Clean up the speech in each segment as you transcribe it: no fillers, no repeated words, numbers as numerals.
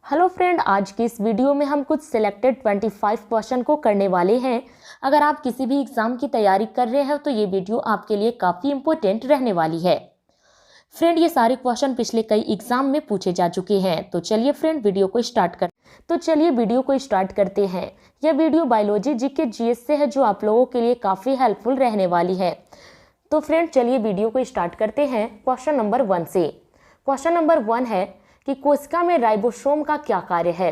Hello friend, आज की इस वीडियो में हम कुछ सिलेक्टेड 25 क्वेश्चन को करने वाले हैं। अगर आप किसी भी एग्जाम की तैयारी कर रहे हैं तो ये वीडियो आपके लिए काफ़ी इंपॉर्टेंट रहने वाली है। फ्रेंड, ये सारे क्वेश्चन पिछले कई एग्जाम में पूछे जा चुके हैं। तो चलिए फ्रेंड वीडियो को स्टार्ट करते हैं। यह वीडियो बायोलॉजी जीके जीएस से है, जो आप लोगों के लिए काफ़ी हेल्पफुल रहने वाली है। तो फ्रेंड चलिए वीडियो को स्टार्ट करते हैं क्वेश्चन नंबर 1 से। क्वेश्चन नंबर 1 है कि कोशिका में राइबोसोम का क्या कार्य है।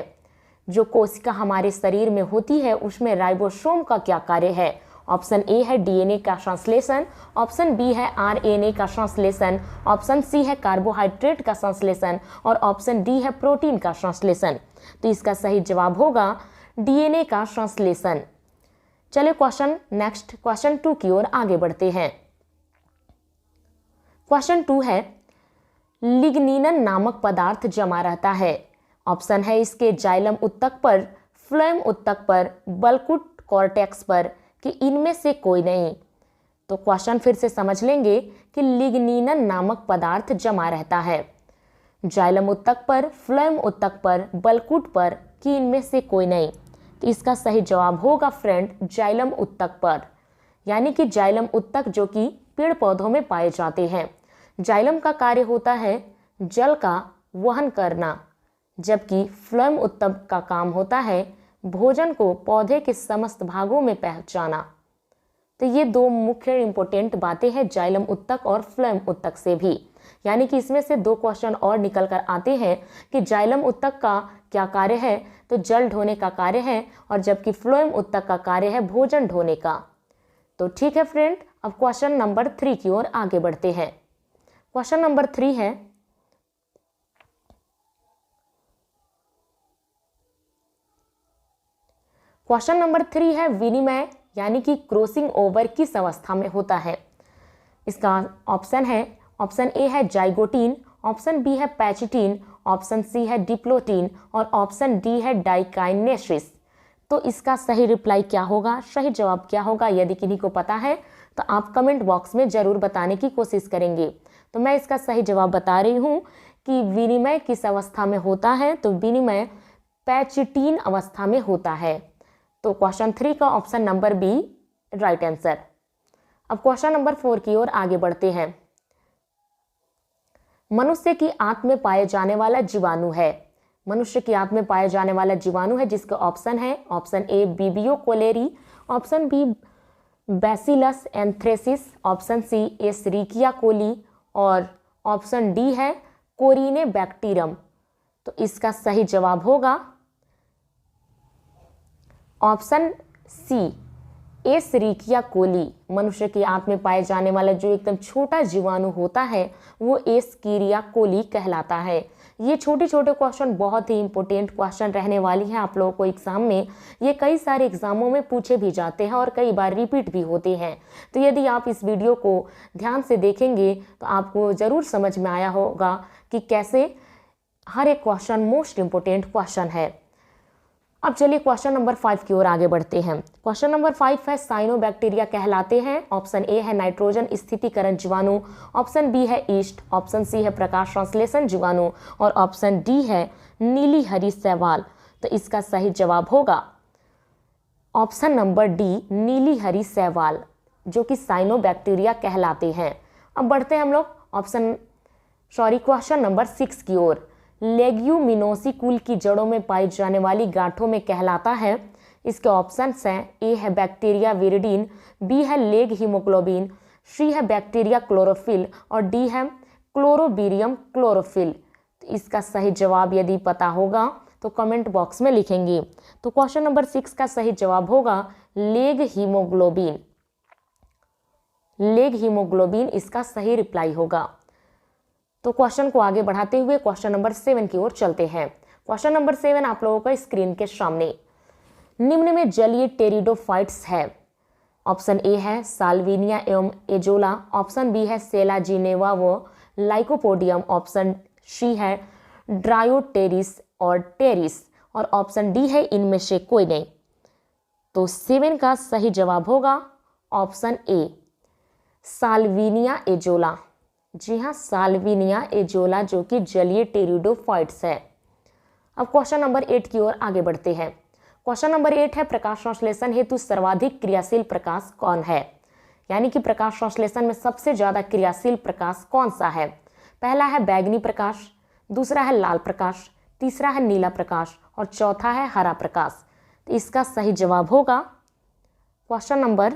जो कोशिका हमारे शरीर में होती है उसमें राइबोसोम का क्या कार्य है। ऑप्शन ए है डीएनए का ट्रांसलेशन, ऑप्शन बी है आरएनए का ट्रांसलेशन, ऑप्शन सी है कार्बोहाइड्रेट का ट्रांसलेशन और ऑप्शन डी है प्रोटीन का ट्रांसलेशन। तो इसका सही जवाब होगा डीएनए का ट्रांसलेशन। चलिए क्वेश्चन 2 की ओर आगे बढ़ते हैं। क्वेश्चन 2 है लिग्निन नामक पदार्थ जमा रहता है। ऑप्शन है इसके जाइलम उत्तक पर, फ्लोएम उत्तक पर, बल्कुट कॉर्टेक्स पर, कि इनमें से कोई नहीं। तो क्वेश्चन फिर से समझ लेंगे कि लिग्निन नामक पदार्थ जमा रहता है जाइलम उत्तक पर, फ्लोएम उत्तक पर, बल्कुट पर, कि इनमें से कोई नहीं। तो इसका सही जवाब होगा फ्रेंड जाइलम उत्तक पर, यानी कि जाइलम उत्तक जो कि पेड़ पौधों में पाए जाते हैं। जाइलम का कार्य होता है जल का वहन करना, जबकि फ्लोएम उत्तक का काम होता है भोजन को पौधे के समस्त भागों में पहुंचाना। तो ये दो मुख्य इंपॉर्टेंट बातें हैं जाइलम उत्तक और फ्लोएम उत्तक से भी, यानी कि इसमें से 2 क्वेश्चन और निकल कर आते हैं कि जाइलम उत्तक का क्या कार्य है, तो जल ढोने का कार्य है, और जबकि फ्लोएम उत्तक का कार्य है भोजन ढोने का। तो ठीक है फ्रेंड, अब क्वेश्चन नंबर 3 की ओर आगे बढ़ते हैं। क्वेश्चन नंबर 3 है विनिमय यानी कि क्रॉसिंग ओवर किस अवस्था में होता है। इसका ऑप्शन ए है जाइगोटीन, ऑप्शन बी है पैचिटीन, ऑप्शन सी है डिप्लोटीन और ऑप्शन डी है डाइकाइनेसिस। तो इसका सही रिप्लाई क्या होगा, सही जवाब क्या होगा? यदि किन्हीं को पता है तो आप कमेंट बॉक्स में जरूर बताने की कोशिश करेंगे। तो मैं इसका सही जवाब बता रही हूँ कि विनिमय किस अवस्था में होता है, तो विनिमय पैचिटीन अवस्था में होता है। तो क्वेश्चन 3 का option number B right answer. अब क्वेश्चन नंबर 4 की ओर आगे बढ़ते हैं। मनुष्य की आंत में पाए जाने वाला जीवाणु है। मनुष्य की आंत में पाए जाने वाला जीवाणु है जिसका ऑप्शन है option A Vibrio cholerae, option B Bacillus anthracis, option C Escherichia coli और ऑप्शन डी है कोरिने बैक्टीरियम। तो इसका सही जवाब होगा ऑप्शन सी एशेरिकिया कोली। मनुष्य की आंत में पाए जाने वाला जो एकदम छोटा जीवाणु होता है वो एशेरिकिया कोली कहलाता है। ये छोटे छोटे क्वेश्चन बहुत ही इंपॉर्टेंट क्वेश्चन रहने वाली है आप लोगों को एग्जाम में। ये कई सारे एग्जामों में पूछे भी जाते हैं और कई बार रिपीट भी होते हैं। तो यदि आप इस वीडियो को ध्यान से देखेंगे तो आपको ज़रूर समझ में आया होगा कि कैसे हर एक क्वेश्चन मोस्ट इंपॉर्टेंट क्वेश्चन है। अब चलिए क्वेश्चन नंबर 5 की ओर आगे बढ़ते हैं। क्वेश्चन नंबर 5 है साइनोबैक्टीरिया कहलाते हैं। ऑप्शन ए है नाइट्रोजन स्थितिकरण जीवाणु, ऑप्शन बी है ईस्ट, ऑप्शन सी है प्रकाश संश्लेषण जीवाणु और ऑप्शन डी है नीली हरी शैवाल। तो इसका सही जवाब होगा ऑप्शन नंबर डी नीली हरी शैवाल, जो कि साइनोबैक्टीरिया कहलाते हैं। अब बढ़ते हैं हम लोग क्वेश्चन नंबर 6 की ओर। लेग्यूमिनोसी कुल की जड़ों में पाई जाने वाली गांठों में कहलाता है। इसके ऑप्शंस हैं ए है बैक्टीरिया विरिडीन, बी है लेग हीमोग्लोबिन, सी है बैक्टीरिया क्लोरोफिल और डी है क्लोरोबीरियम क्लोरोफिल। तो इसका सही जवाब यदि पता होगा तो कमेंट बॉक्स में लिखेंगे। तो क्वेश्चन नंबर 6 का सही जवाब होगा लेग हीमोग्लोबिन। लेग हीमोग्लोबिन इसका सही रिप्लाई होगा। तो क्वेश्चन को आगे बढ़ाते हुए क्वेश्चन नंबर 7 की ओर चलते हैं। क्वेश्चन नंबर 7 आप लोगों का स्क्रीन के सामने। निम्न में जलीय टेरिडोफाइट्स है। ऑप्शन ए है साल्विनिया एवं एजोला, ऑप्शन बी है सेलाजिनेवा व लाइकोपोडियम, ऑप्शन सी है ड्रायोटेरिस और टेरिस और ऑप्शन डी है इनमें से कोई नहीं। तो 7 का सही जवाब होगा ऑप्शन ए साल्विनिया एजोला। जी हाँ, साल्विनिया एजोला जो कि जलीय टेरिडोफाइट्स है। अब क्वेश्चन नंबर 8 की ओर आगे बढ़ते हैं। क्वेश्चन नंबर 8 है प्रकाश संश्लेषण हेतु सर्वाधिक क्रियाशील प्रकाश कौन है। यानी कि प्रकाश संश्लेषण में सबसे ज्यादा क्रियाशील प्रकाश कौन सा है। पहला है बैगनी प्रकाश, दूसरा है लाल प्रकाश, तीसरा है नीला प्रकाश और चौथा है हरा प्रकाश। तो इसका सही जवाब होगा क्वेश्चन नंबर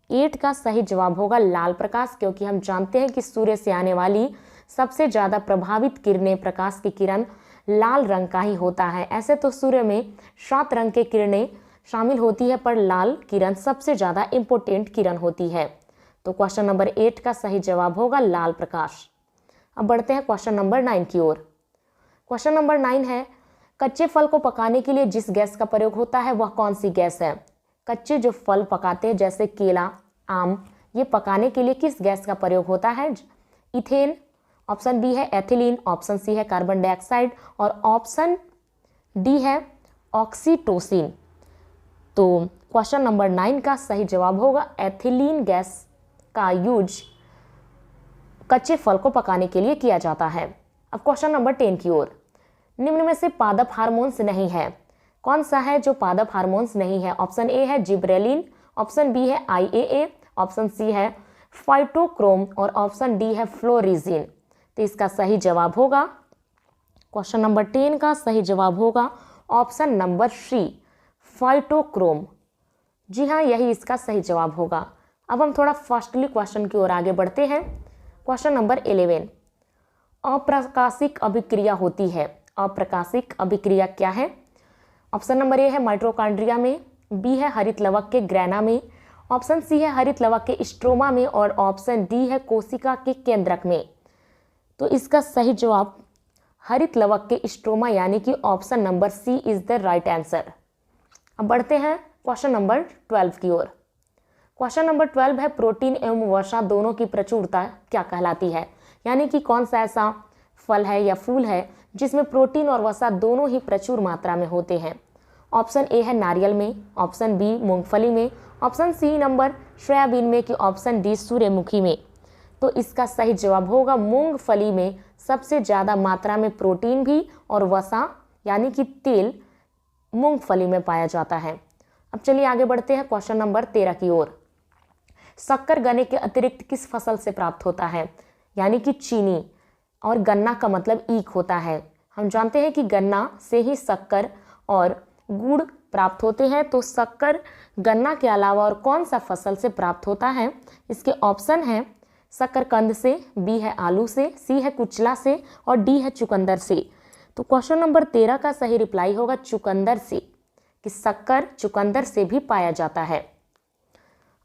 8 का सही जवाब होगा लाल प्रकाश, क्योंकि हम जानते हैं कि सूर्य से आने वाली सबसे ज्यादा प्रभावित किरणें, प्रकाश की किरण लाल रंग का ही होता है। ऐसे तो सूर्य में 7 रंग के किरणें शामिल होती है, पर लाल किरण सबसे ज्यादा इंपॉर्टेंट किरण होती है। तो क्वेश्चन नंबर 8 का सही जवाब होगा लाल प्रकाश। अब बढ़ते हैं क्वेश्चन नंबर 9 की ओर। क्वेश्चन नंबर 9 है कच्चे फल को पकाने के लिए जिस गैस का प्रयोग होता है वह कौन सी गैस है। कच्चे जो फल पकाते हैं जैसे केला, आम, ये पकाने के लिए किस गैस का प्रयोग होता है। इथेन, ऑप्शन बी है एथिलीन, ऑप्शन सी है कार्बन डाइऑक्साइड और ऑप्शन डी है ऑक्सीटोसिन। तो क्वेश्चन नंबर 9 का सही जवाब होगा एथिलीन गैस का यूज कच्चे फल को पकाने के लिए किया जाता है। अब क्वेश्चन नंबर 10 की ओर। निम्न में से पादप हार्मोन्स नहीं है, कौन सा है जो पादप हार्मोन्स नहीं है। ऑप्शन ए है जिब्रेलिन, ऑप्शन बी है IAA, ऑप्शन सी है फाइटोक्रोम और ऑप्शन डी है फ्लोरिजिन। तो इसका सही जवाब होगा क्वेश्चन नंबर 10 का सही जवाब होगा ऑप्शन नंबर सी फाइटोक्रोम। जी हाँ, यही इसका सही जवाब होगा। अब हम थोड़ा फास्टली क्वेश्चन की ओर आगे बढ़ते हैं। क्वेश्चन नंबर 11, अप्रकाशिक अभिक्रिया होती है। अप्रकाशिक अभिक्रिया क्या है। ऑप्शन नंबर ए है माइटोकॉन्ड्रिया में, बी है हरित लवक के ग्रैना में, ऑप्शन सी है हरित लवक के स्ट्रोमा में और ऑप्शन डी है कोशिका के केंद्रक में। तो इसका सही जवाब हरित लवक के स्ट्रोमा यानी कि option number C is the right answer. अब बढ़ते हैं क्वेश्चन नंबर 12 की ओर। क्वेश्चन नंबर 12 है प्रोटीन एवं वसा दोनों की प्रचुरता क्या कहलाती है। यानी कि कौन सा ऐसा फल है या फूल है जिसमें प्रोटीन और वसा दोनों ही प्रचुर मात्रा में होते हैं। ऑप्शन ए है नारियल में, ऑप्शन बी मूंगफली में, ऑप्शन सी नंबर सोयाबीन में कि ऑप्शन डी सूर्यमुखी में। तो इसका सही जवाब होगा मूंगफली में सबसे ज़्यादा मात्रा में प्रोटीन भी और वसा यानी कि तेल मूंगफली में पाया जाता है। अब चलिए आगे बढ़ते हैं क्वेश्चन नंबर 13 की ओर। शक्कर गन्ने के अतिरिक्त किस फसल से प्राप्त होता है। यानी कि चीनी, और गन्ना का मतलब ईख होता है। हम जानते हैं कि गन्ना से ही शक्कर और गुड़ प्राप्त होते हैं। तो शक्कर गन्ना के अलावा और कौन सा फसल से प्राप्त होता है। इसके ऑप्शन है शक्करकंद से, बी है आलू से, सी है कुचला से और डी है चुकंदर से। तो क्वेश्चन नंबर 13 का सही रिप्लाई होगा चुकंदर से, कि शक्कर चुकंदर से भी पाया जाता है।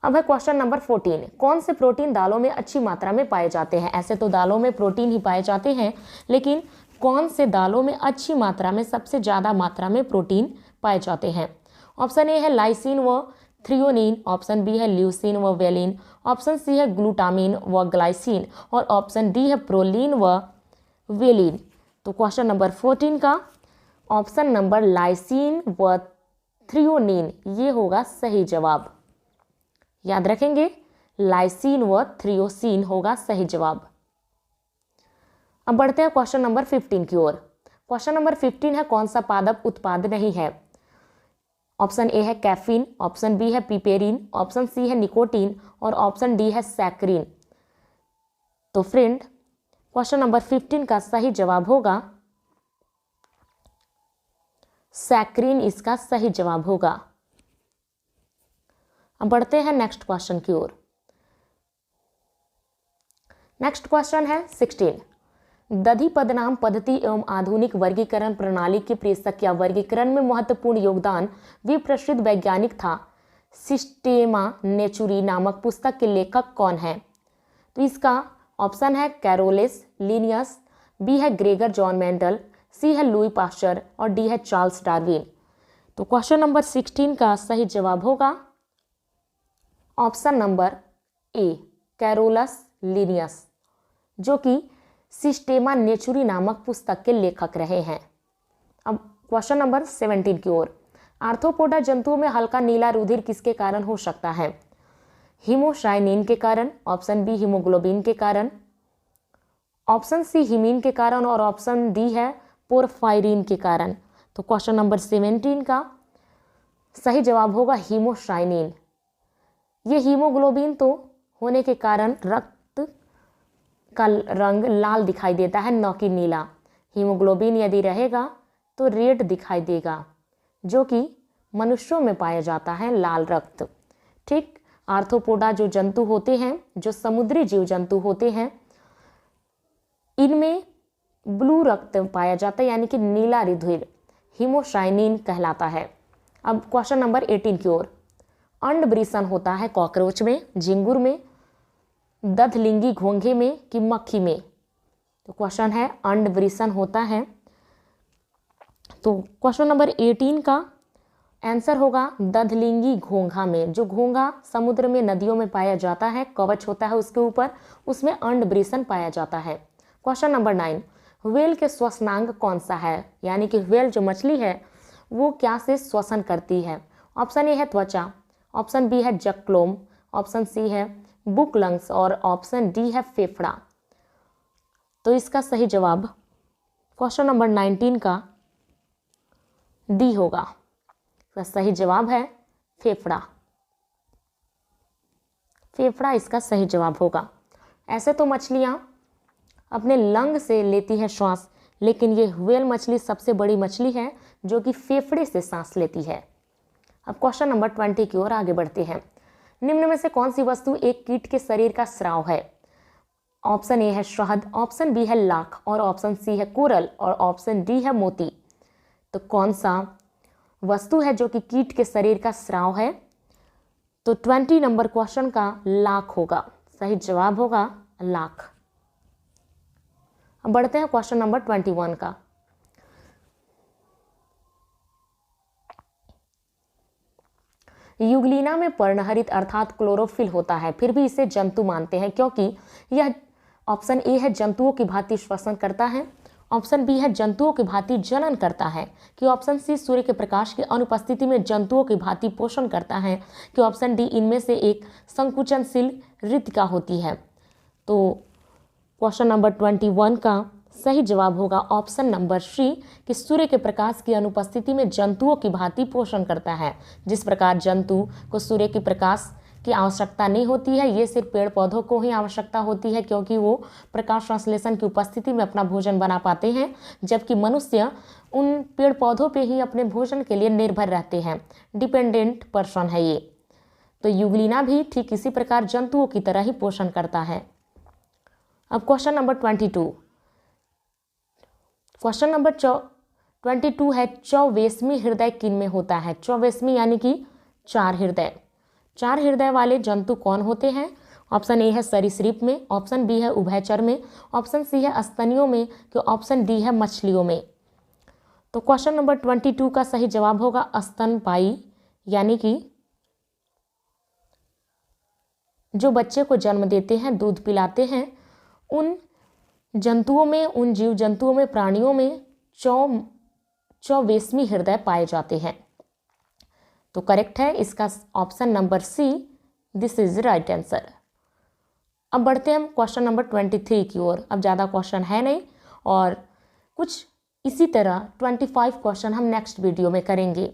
अब है क्वेश्चन नंबर 14, कौन से प्रोटीन दालों में अच्छी मात्रा में पाए जाते हैं। ऐसे तो दालों में प्रोटीन ही पाए जाते हैं, लेकिन कौन से दालों में अच्छी मात्रा में सबसे ज़्यादा मात्रा में प्रोटीन पाए जाते हैं। ऑप्शन ए है लाइसिन व थ्रियोनिन, ऑप्शन बी है ल्यूसिन व वेलिन, ऑप्शन सी है ग्लूटामिन व ग्लाइसिन और ऑप्शन डी है प्रोलिन व वेलिन। तो क्वेश्चन नंबर 14 का ऑप्शन नंबर लाइसिन व थ्रियोनिन ये होगा सही जवाब। याद रखेंगे, लाइसिन व थ्रियोसिन होगा सही जवाब। अब बढ़ते हैं क्वेश्चन नंबर 15 की ओर। क्वेश्चन नंबर 15 है कौन सा पादप उत्पाद नहीं है। ऑप्शन ए है कैफीन, ऑप्शन बी है पिपेरिन, ऑप्शन सी है निकोटीन और ऑप्शन डी है सैक्रिन। तो फ्रेंड क्वेश्चन नंबर 15 का सही जवाब होगा सैक्रिन, इसका सही जवाब होगा। अब बढ़ते हैं नेक्स्ट क्वेश्चन की ओर। नेक्स्ट क्वेश्चन है 16, दधि पदनाम पद्धति एवं आधुनिक वर्गीकरण प्रणाली के प्रेषक या वर्गीकरण में महत्वपूर्ण योगदान विप्रसिद्ध वैज्ञानिक था सिस्टेमा नेचुरी नामक पुस्तक के लेखक कौन है। तो इसका ऑप्शन है कैरोलिस लिनियस, बी है ग्रेगर जॉन मेंडल, सी है लुई पास्चर और डी है चार्ल्स डार्विन। तो क्वेश्चन नंबर 16 का सही जवाब होगा option number A Carolus Linnaeus, जो कि सिस्टेमा नेचुरी नामक पुस्तक के लेखक रहे हैं। अब क्वेश्चन नंबर 17 की ओर। आर्थ्रोपोडा जंतुओं में हल्का नीला रुधिर किसके कारण हो सकता है। हीमोसाइनिन के कारण, ऑप्शन बी हीमोग्लोबिन के कारण, ऑप्शन सी हीमीन के कारण और ऑप्शन डी है पोरफायरिन के कारण। तो क्वेश्चन नंबर 17 का सही जवाब होगा हीमोसाइनिन। ये हीमोग्लोबिन तो होने के कारण रक्त का रंग लाल दिखाई देता है, न कि नीला। हीमोग्लोबिन यदि रहेगा तो रेड दिखाई देगा, जो कि मनुष्यों में पाया जाता है लाल रक्त। ठीक, आर्थ्रोपोडा जो जंतु होते हैं, जो समुद्री जीव जंतु होते हैं, इनमें ब्लू रक्त पाया जाता है, यानी कि नीला रुधिर, हीमोसाइनिन कहलाता है। अब क्वेश्चन नंबर 18 की ओर। अंडवृषण होता है कॉकरोच में, झिंगुर में, दधलिंगी घोंघे में कि मक्खी में? तो क्वेश्चन है अंडवृषण होता है। तो क्वेश्चन नंबर 18 का आंसर होगा दधलिंगी घोंघा में। जो घोंघा समुद्र में, नदियों में पाया जाता है, कवच होता है उसके ऊपर, उसमें अंडवृषण पाया जाता है। क्वेश्चन नंबर 9, व्हेल के श्वसनांग कौन सा है? यानी कि व्हेल जो मछली है वो क्या से श्वसन करती है? ऑप्शन ए है त्वचा, ऑप्शन बी है जक्लोम, ऑप्शन सी है बुक लंग्स और ऑप्शन डी है फेफड़ा। तो इसका सही जवाब क्वेश्चन नंबर 19 का डी होगा। इसका सही जवाब है फेफड़ा। फेफड़ा इसका सही जवाब होगा। ऐसे तो मछलियां अपने लंग से लेती है श्वास, लेकिन ये व्हेल मछली सबसे बड़ी मछली है जो कि फेफड़े से सांस लेती है। अब क्वेश्चन नंबर 20 की ओर आगे बढ़ते हैं। निम्न में से कौन सी वस्तु एक कीट के शरीर का स्राव है? ऑप्शन ए है शहद, ऑप्शन बी है लाख और ऑप्शन सी है कोरल और ऑप्शन डी है मोती। तो कौन सा वस्तु है जो कि कीट के शरीर का स्राव है? तो 20 नंबर क्वेश्चन का लाख होगा। सही जवाब होगा लाख। अब बढ़ते हैं क्वेश्चन नंबर 21 का। युगलीना में पर्णहरित अर्थात क्लोरोफिल होता है, फिर भी इसे जंतु मानते हैं क्योंकि यह ऑप्शन ए है जंतुओं की भांति श्वसन करता है, ऑप्शन बी है जंतुओं की भांति जनन करता है, कि ऑप्शन सी सूर्य के प्रकाश की अनुपस्थिति में जंतुओं की भांति पोषण करता है, कि ऑप्शन डी इनमें से एक संकुचनशील रितिका होती है। तो क्वेश्चन नंबर 21 का सही जवाब होगा ऑप्शन नंबर सी, कि सूर्य के प्रकाश की अनुपस्थिति में जंतुओं की भांति पोषण करता है। जिस प्रकार जंतु को सूर्य के प्रकाश की आवश्यकता नहीं होती है, ये सिर्फ पेड़ पौधों को ही आवश्यकता होती है क्योंकि वो प्रकाश संश्लेषण की उपस्थिति में अपना भोजन बना पाते हैं, जबकि मनुष्य उन पेड़ पौधों पे ही अपने भोजन के लिए निर्भर रहते हैं। डिपेंडेंट पर्सन है ये। तो युगलीना भी ठीक इसी प्रकार जंतुओं की तरह ही पोषण करता है। अब क्वेश्चन नंबर 22। क्वेश्चन नंबर 22 है चौवेसमी हृदय किन में होता है? चौवेसमी यानी कि 4 हृदय। 4 हृदय वाले जंतु कौन होते हैं? ऑप्शन ए है सरीसृप में, ऑप्शन बी है उभयचर में, ऑप्शन सी है स्तनियों में, तो ऑप्शन डी है मछलियों में। तो क्वेश्चन नंबर 22 का सही जवाब होगा स्तनपायी, यानी कि जो बच्चे को जन्म देते हैं, दूध पिलाते हैं, उन जंतुओं में, उन जीव जंतुओं में, प्राणियों में चौवेसमी हृदय पाए जाते हैं। तो करेक्ट है इसका option number C, this is right answer. अब बढ़ते हैं हम क्वेश्चन नंबर 23 की ओर। अब ज़्यादा क्वेश्चन है नहीं और कुछ इसी तरह 25 क्वेश्चन हम नेक्स्ट वीडियो में करेंगे।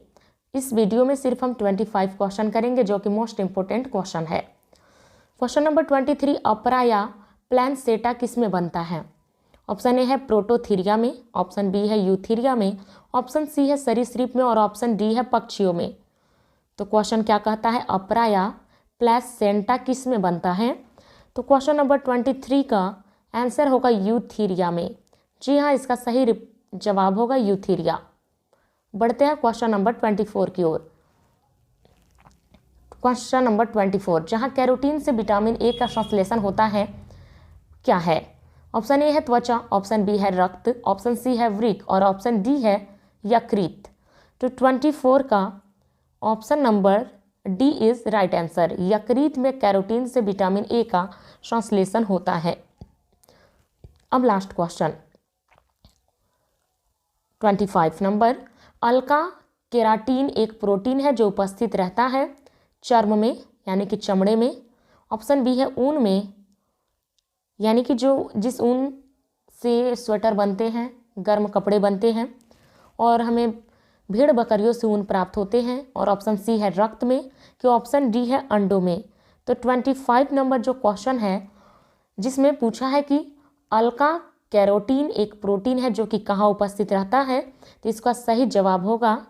इस वीडियो में सिर्फ हम 25 क्वेश्चन करेंगे जो कि मोस्ट इंपोर्टेंट क्वेश्चन है। क्वेश्चन नंबर 23, अपरा या प्लैनसेटा किस में बनता है? ऑप्शन ए है प्रोटोथीरिया में, ऑप्शन बी है यूथीरिया में, ऑप्शन सी है सरीसृप में और ऑप्शन डी है पक्षियों में। तो क्वेश्चन क्या कहता है? अपरा या प्लैसेंटा किस में बनता है? तो क्वेश्चन नंबर 23 का आंसर होगा यूथीरिया में। जी हाँ, इसका सही जवाब होगा यूथीरिया। बढ़ते हैं क्वेश्चन नंबर 24 की ओर। क्वेश्चन नंबर 24, जहाँ कैरोटीन से विटामिन ए का संश्लेषण होता है क्या है? ऑप्शन ए है त्वचा, ऑप्शन बी है रक्त, ऑप्शन सी है वृक्क और ऑप्शन डी है यकृत। तो 24 का option number D is right answer. यकृत में कैरोटीन से विटामिन ए का संश्लेषण होता है। अब last question 25 number, Alka keratin एक प्रोटीन है जो उपस्थित रहता है चर्म में यानी कि चमड़े में, ऑप्शन बी है ऊन में, यानी कि जो जिस ऊन से स्वेटर बनते हैं, गर्म कपड़े बनते हैं और हमें भेड़ बकरियों से ऊन प्राप्त होते हैं, और ऑप्शन सी है रक्त में, कि ऑप्शन डी है अंडों में। तो 25 नंबर जो क्वेश्चन है जिसमें पूछा है कि अल्का कैरोटीन एक प्रोटीन है जो कि कहाँ उपस्थित रहता है, तो इसका सही जवाब होगा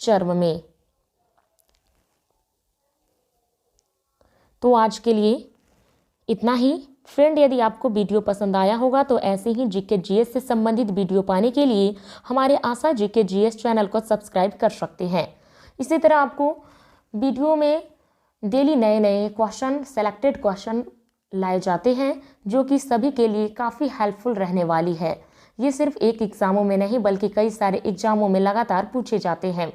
चर्म में। तो आज के लिए इतना ही। फ्रेंड, यदि आपको वीडियो पसंद आया होगा तो ऐसे ही जीके जीएस से संबंधित वीडियो पाने के लिए हमारे आशा जीके जीएस चैनल को सब्सक्राइब कर सकते हैं। इसी तरह आपको वीडियो में डेली नए नए क्वेश्चन, सेलेक्टेड क्वेश्चन लाए जाते हैं जो कि सभी के लिए काफ़ी हेल्पफुल रहने वाली है। ये सिर्फ एक एग्ज़ामों में नहीं बल्कि कई सारे एग्ज़ामों में लगातार पूछे जाते हैं,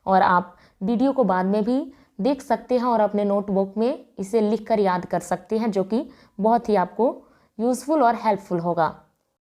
और आप वीडियो को बाद में भी देख सकते हैं और अपने नोटबुक में इसे लिखकर याद कर सकते हैं, जो कि बहुत ही आपको यूज़फुल और हेल्पफुल होगा।